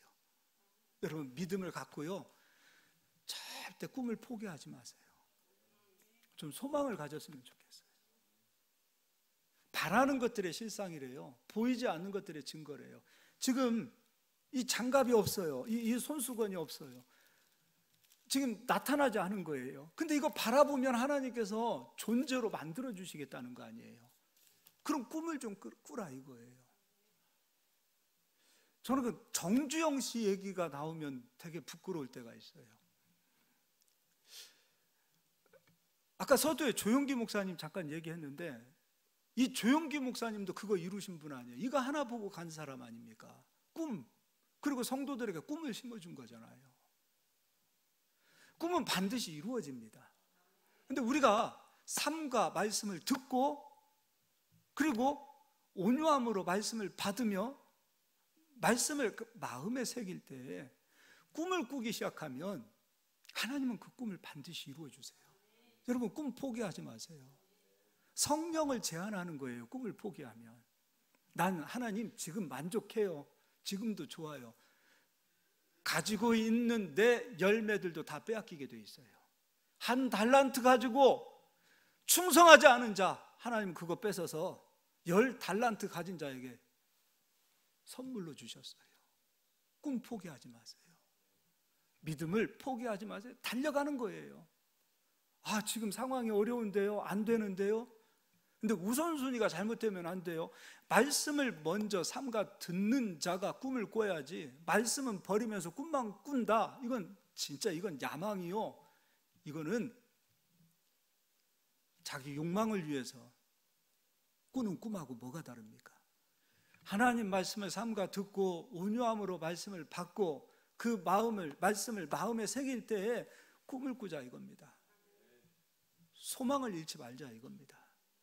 Speaker 1: 여러분, 믿음을 갖고요 절대 꿈을 포기하지 마세요. 좀 소망을 가졌으면 좋겠어요. 바라는 것들의 실상이래요. 보이지 않는 것들의 증거래요. 지금 이 장갑이 없어요. 이 손수건이 없어요. 지금 나타나지 않은 거예요. 근데 이거 바라보면 하나님께서 존재로 만들어 주시겠다는 거 아니에요. 그럼 꿈을 좀 꾸라 이거예요. 저는 그 정주영 씨 얘기가 나오면 되게 부끄러울 때가 있어요. 아까 서두에 조용기 목사님 잠깐 얘기했는데, 이 조용기 목사님도 그거 이루신 분 아니에요. 이거 하나 보고 간 사람 아닙니까? 꿈. 그리고 성도들에게 꿈을 심어준 거잖아요. 꿈은 반드시 이루어집니다. 근데 우리가 삶과 말씀을 듣고, 그리고 온유함으로 말씀을 받으며 말씀을 그 마음에 새길 때 꿈을 꾸기 시작하면 하나님은 그 꿈을 반드시 이루어 주세요. 여러분, 꿈 포기하지 마세요. 성령을 제한하는 거예요. 꿈을 포기하면. 난 하나님 지금 만족해요. 지금도 좋아요. 가지고 있는 내 열매들도 다 빼앗기게 돼 있어요. 한 달란트 가지고 충성하지 않은 자, 하나님 그거 뺏어서 10달란트 가진 자에게 선물로 주셨어요. 꿈 포기하지 마세요. 믿음을 포기하지 마세요. 달려가는 거예요. 아, 지금 상황이 어려운데요, 안 되는데요. 근데 우선순위가 잘못되면 안 돼요. 말씀을 먼저 삼가 듣는 자가 꿈을 꿔야지, 말씀은 버리면서 꿈만 꾼다, 이건 진짜 이건 야망이요. 이거는 자기 욕망을 위해서 꾸는 꿈하고 뭐가 다릅니까? 하나님 말씀을 삼가 듣고 온유함으로 말씀을 받고 그 말씀을 마음에 새길 때에 꿈을 꾸자 이겁니다. 소망을 잃지 말자 이겁니다.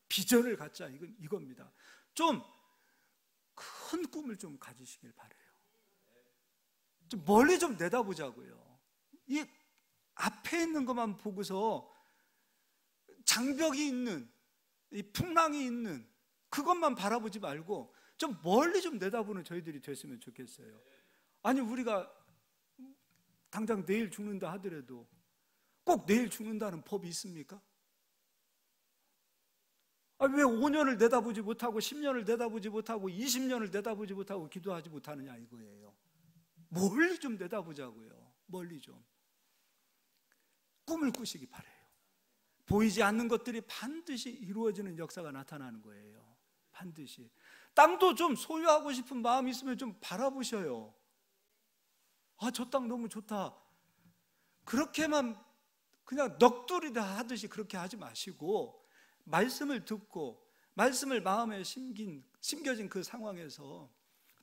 Speaker 1: 비전을 갖자 이겁니다. 좀 큰 꿈을 좀 가지시길 바라요. 좀 멀리 좀 내다보자고요. 이 앞에 있는 것만 보고서 장벽이 있는, 이 풍랑이 있는 그것만 바라보지 말고 좀 멀리 좀 내다보는 저희들이 됐으면 좋겠어요. 아니, 우리가 당장 내일 죽는다 하더라도 꼭 내일 죽는다는 법이 있습니까? 왜 5년을 내다보지 못하고 10년을 내다보지 못하고 20년을 내다보지 못하고 기도하지 못하느냐 이거예요. 멀리 좀 내다보자고요. 멀리 좀. 꿈을 꾸시기 바라요. 보이지 않는 것들이 반드시 이루어지는 역사가 나타나는 거예요. 반드시. 땅도 좀 소유하고 싶은 마음이 있으면 좀 바라보셔요. 아, 저 땅 너무 좋다. 그렇게만 그냥 넋두리다 하듯이 그렇게 하지 마시고 말씀을 듣고 말씀을 마음에 심겨진 그 상황에서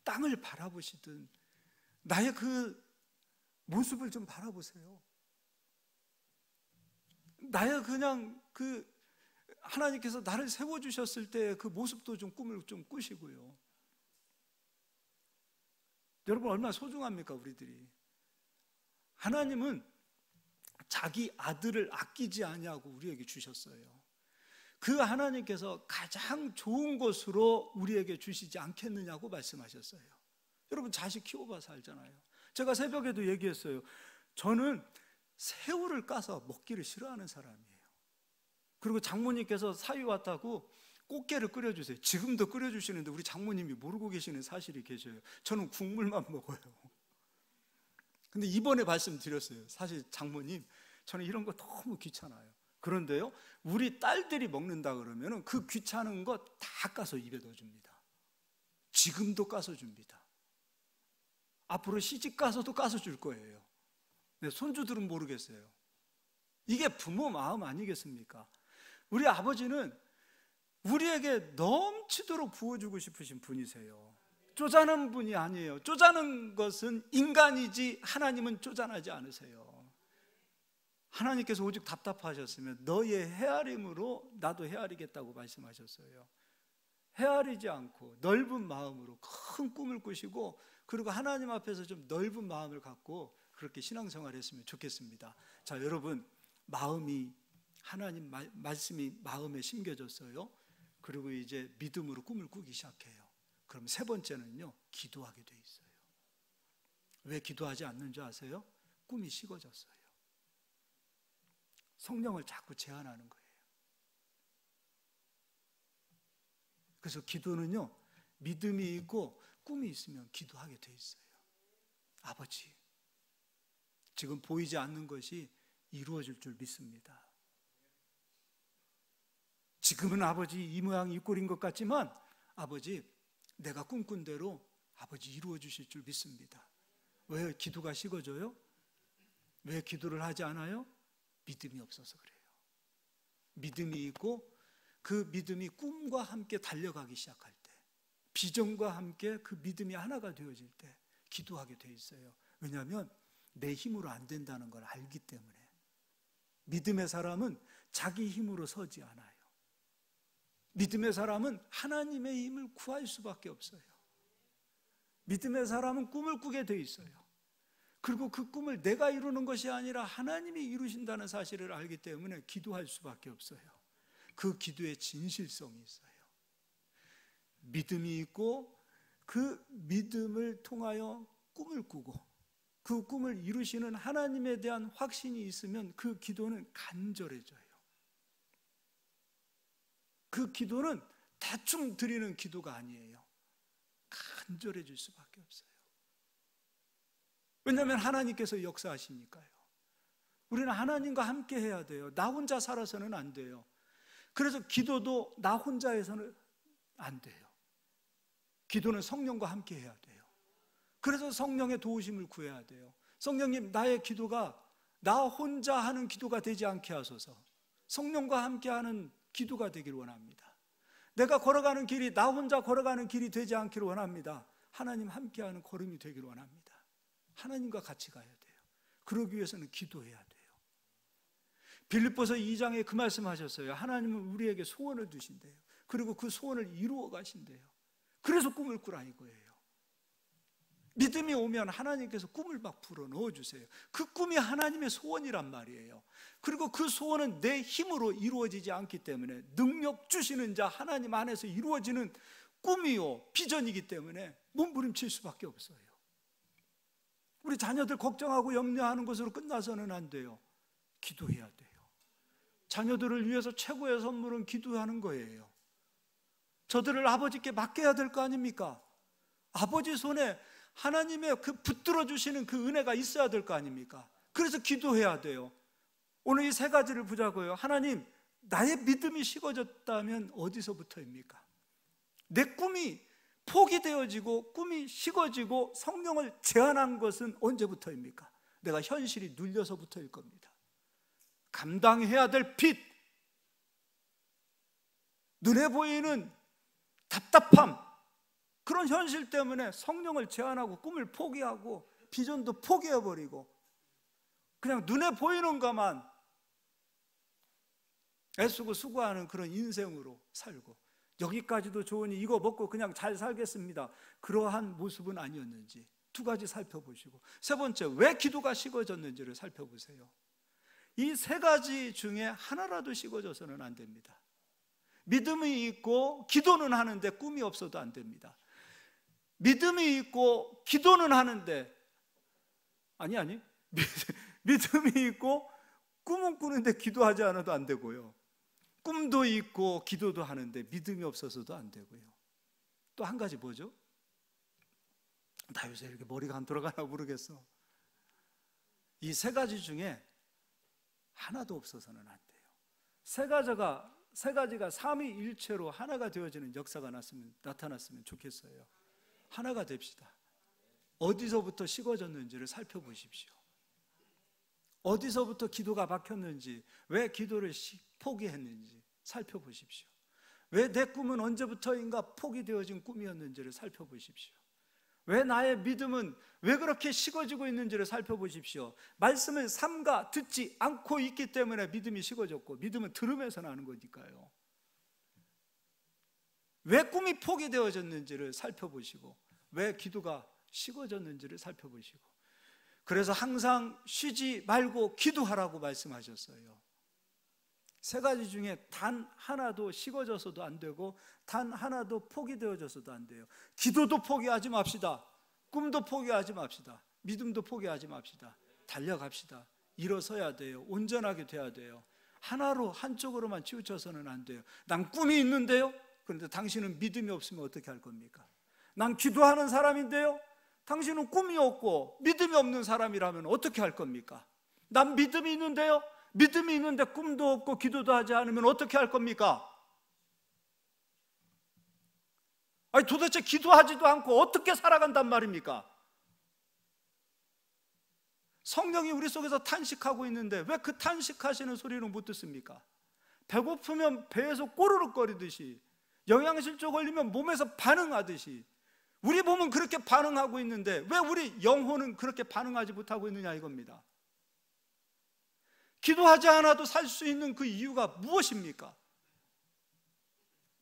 Speaker 1: 땅을 바라보시든 나의 그 모습을 좀 바라보세요. 나의 그냥 그 하나님께서 나를 세워주셨을 때 그 모습도 좀 꿈을 좀 꾸시고요. 여러분 얼마나 소중합니까 우리들이. 하나님은 자기 아들을 아끼지 아니하고 우리에게 주셨어요. 그 하나님께서 가장 좋은 것으로 우리에게 주시지 않겠느냐고 말씀하셨어요. 여러분 자식 키워봐서 알잖아요. 제가 새벽에도 얘기했어요. 저는 새우를 까서 먹기를 싫어하는 사람이에요. 그리고 장모님께서 사위 왔다고 꽃게를 끓여주세요. 지금도 끓여주시는데 우리 장모님이 모르고 계시는 사실이 계셔요. 저는 국물만 먹어요. 근데 이번에 말씀드렸어요. 사실 장모님, 저는 이런 거 너무 귀찮아요. 그런데요, 우리 딸들이 먹는다 그러면 그 귀찮은 거 다 까서 입에 넣어줍니다. 지금도 까서 줍니다. 앞으로 시집 가서도 까서 줄 거예요. 네, 손주들은 모르겠어요. 이게 부모 마음 아니겠습니까? 우리 아버지는 우리에게 넘치도록 부어주고 싶으신 분이세요. 쪼잔한 분이 아니에요. 쪼잔한 것은 인간이지 하나님은 쪼잔하지 않으세요. 하나님께서 오직 답답하셨으면 너의 헤아림으로 나도 헤아리겠다고 말씀하셨어요. 헤아리지 않고 넓은 마음으로 큰 꿈을 꾸시고, 그리고 하나님 앞에서 좀 넓은 마음을 갖고 그렇게 신앙생활 했으면 좋겠습니다. 자, 여러분, 마음이 하나님 말씀이 마음에 심겨졌어요. 그리고 이제 믿음으로 꿈을 꾸기 시작해요. 그럼 세 번째는요, 기도하게 돼 있어요. 왜 기도하지 않는 줄 아세요? 꿈이 식어졌어요. 성령을 자꾸 제한하는 거예요. 그래서 기도는요, 믿음이 있고 꿈이 있으면 기도하게 돼 있어요. 아버지, 지금 보이지 않는 것이 이루어질 줄 믿습니다. 지금은 아버지 이 모양 이 꼴인 것 같지만 아버지, 내가 꿈꾼 대로 아버지 이루어 주실 줄 믿습니다. 왜 기도가 식어져요? 왜 기도를 하지 않아요? 믿음이 없어서 그래요. 믿음이 있고 그 믿음이 꿈과 함께 달려가기 시작할 때, 비전과 함께 그 믿음이 하나가 되어질 때 기도하게 돼 있어요. 왜냐하면 내 힘으로 안 된다는 걸 알기 때문에. 믿음의 사람은 자기 힘으로 서지 않아요. 믿음의 사람은 하나님의 힘을 구할 수밖에 없어요. 믿음의 사람은 꿈을 꾸게 돼 있어요. 그리고 그 꿈을 내가 이루는 것이 아니라 하나님이 이루신다는 사실을 알기 때문에 기도할 수밖에 없어요. 그 기도에 진실성이 있어요. 믿음이 있고 그 믿음을 통하여 꿈을 꾸고 그 꿈을 이루시는 하나님에 대한 확신이 있으면 그 기도는 간절해져요. 그 기도는 대충 드리는 기도가 아니에요. 간절해질 수밖에 없어요. 왜냐하면 하나님께서 역사하시니까요. 우리는 하나님과 함께 해야 돼요. 나 혼자 살아서는 안 돼요. 그래서 기도도 나 혼자 해서는 안 돼요. 기도는 성령과 함께 해야 돼요. 그래서 성령의 도우심을 구해야 돼요. 성령님, 나의 기도가 나 혼자 하는 기도가 되지 않게 하소서. 성령과 함께 하는 기도가 되길 원합니다. 내가 걸어가는 길이 나 혼자 걸어가는 길이 되지 않기를 원합니다. 하나님 함께하는 걸음이 되길 원합니다. 하나님과 같이 가야 돼요. 그러기 위해서는 기도해야 돼요. 빌립보서 2장에 그 말씀하셨어요. 하나님은 우리에게 소원을 두신대요. 그리고 그 소원을 이루어 가신대요. 그래서 꿈을 꾸라 이거예요. 믿음이 오면 하나님께서 꿈을 막 불어 넣어주세요. 그 꿈이 하나님의 소원이란 말이에요. 그리고 그 소원은 내 힘으로 이루어지지 않기 때문에 능력 주시는 자 하나님 안에서 이루어지는 꿈이요 비전이기 때문에 몸부림칠 수밖에 없어요. 우리 자녀들 걱정하고 염려하는 것으로 끝나서는 안 돼요. 기도해야 돼요. 자녀들을 위해서 최고의 선물은 기도하는 거예요. 저들을 아버지께 맡겨야 될 거 아닙니까? 아버지 손에 하나님의 그 붙들어 주시는 그 은혜가 있어야 될 거 아닙니까? 그래서 기도해야 돼요. 오늘 이 세 가지를 보자고요. 하나님, 나의 믿음이 식어졌다면 어디서부터입니까? 내 꿈이 포기되어지고 꿈이 식어지고 성령을 제한한 것은 언제부터입니까? 내가 현실이 눌려서부터일 겁니다. 감당해야 될 빚, 눈에 보이는 답답함, 그런 현실 때문에 성령을 제한하고 꿈을 포기하고 비전도 포기해버리고 그냥 눈에 보이는 것만 애쓰고 수고하는 그런 인생으로 살고, 여기까지도 좋으니 이거 먹고 그냥 잘 살겠습니다, 그러한 모습은 아니었는지 두 가지 살펴보시고, 세 번째, 왜 기도가 식어졌는지를 살펴보세요. 이 세 가지 중에 하나라도 식어져서는 안 됩니다. 믿음이 있고 기도는 하는데 꿈이 없어도 안 됩니다. 믿음이 있고 기도는 하는데 믿음이 있고 꿈은 꾸는데 기도하지 않아도 안 되고요, 꿈도 있고 기도도 하는데 믿음이 없어서도 안 되고요. 또 한 가지 뭐죠? 나 요새 이렇게 머리가 안 돌아가나 모르겠어. 이 세 가지 중에 하나도 없어서는 안 돼요. 세 가지가 삼위일체로 하나가 되어지는 역사가 나타났으면 좋겠어요. 하나가 됩시다. 어디서부터 식어졌는지를 살펴보십시오. 어디서부터 기도가 막혔는지, 왜 기도를 포기했는지 살펴보십시오. 왜 내 꿈은 언제부터인가 포기되어진 꿈이었는지를 살펴보십시오. 왜 나의 믿음은 왜 그렇게 식어지고 있는지를 살펴보십시오. 말씀을 삼가 듣지 않고 있기 때문에 믿음이 식어졌고, 믿음은 들으면서 나는 거니까요. 왜 꿈이 포기되어졌는지를 살펴보시고, 왜 기도가 식어졌는지를 살펴보시고, 그래서 항상 쉬지 말고 기도하라고 말씀하셨어요. 세 가지 중에 단 하나도 식어져서도 안 되고 단 하나도 포기되어져서도 안 돼요. 기도도 포기하지 맙시다. 꿈도 포기하지 맙시다. 믿음도 포기하지 맙시다. 달려갑시다. 일어서야 돼요. 온전하게 돼야 돼요. 하나로, 한쪽으로만 치우쳐서는 안 돼요. 난 꿈이 있는데요, 그런데 당신은 믿음이 없으면 어떻게 할 겁니까? 난 기도하는 사람인데요, 당신은 꿈이 없고 믿음이 없는 사람이라면 어떻게 할 겁니까? 난 믿음이 있는데요, 믿음이 있는데 꿈도 없고 기도도 하지 않으면 어떻게 할 겁니까? 아니, 도대체 기도하지도 않고 어떻게 살아간단 말입니까? 성령이 우리 속에서 탄식하고 있는데 왜 그 탄식하시는 소리는 못 듣습니까? 배고프면 배에서 꼬르륵거리듯이, 영양실조 걸리면 몸에서 반응하듯이 우리 몸은 그렇게 반응하고 있는데 왜 우리 영혼은 그렇게 반응하지 못하고 있느냐 이겁니다. 기도하지 않아도 살 수 있는 그 이유가 무엇입니까?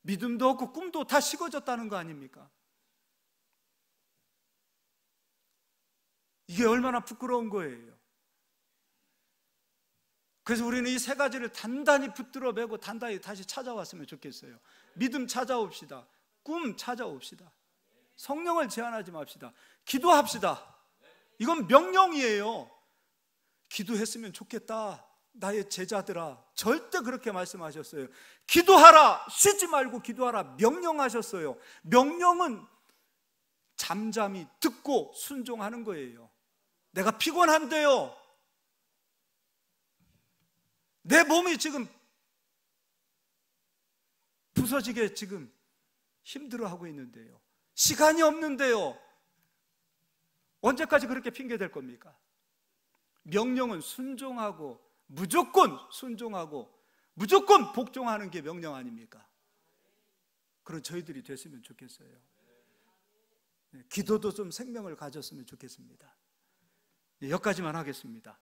Speaker 1: 믿음도 없고 꿈도 다 식어졌다는 거 아닙니까? 이게 얼마나 부끄러운 거예요. 그래서 우리는 이 세 가지를 단단히 붙들어 매고 단단히 다시 찾아왔으면 좋겠어요. 믿음 찾아옵시다. 꿈 찾아옵시다. 성령을 제한하지 맙시다. 기도합시다. 이건 명령이에요. 기도했으면 좋겠다, 나의 제자들아. 절대 그렇게 말씀하셨어요. 기도하라, 쉬지 말고 기도하라 명령하셨어요. 명령은 잠잠히 듣고 순종하는 거예요. 내가 피곤한데요, 내 몸이 지금 부서지게 지금 힘들어하고 있는데요, 시간이 없는데요, 언제까지 그렇게 핑계댈 겁니까? 명령은 순종하고, 무조건 순종하고 무조건 복종하는 게 명령 아닙니까? 그런 저희들이 됐으면 좋겠어요. 기도도 좀 생명을 가졌으면 좋겠습니다. 여기까지만 하겠습니다.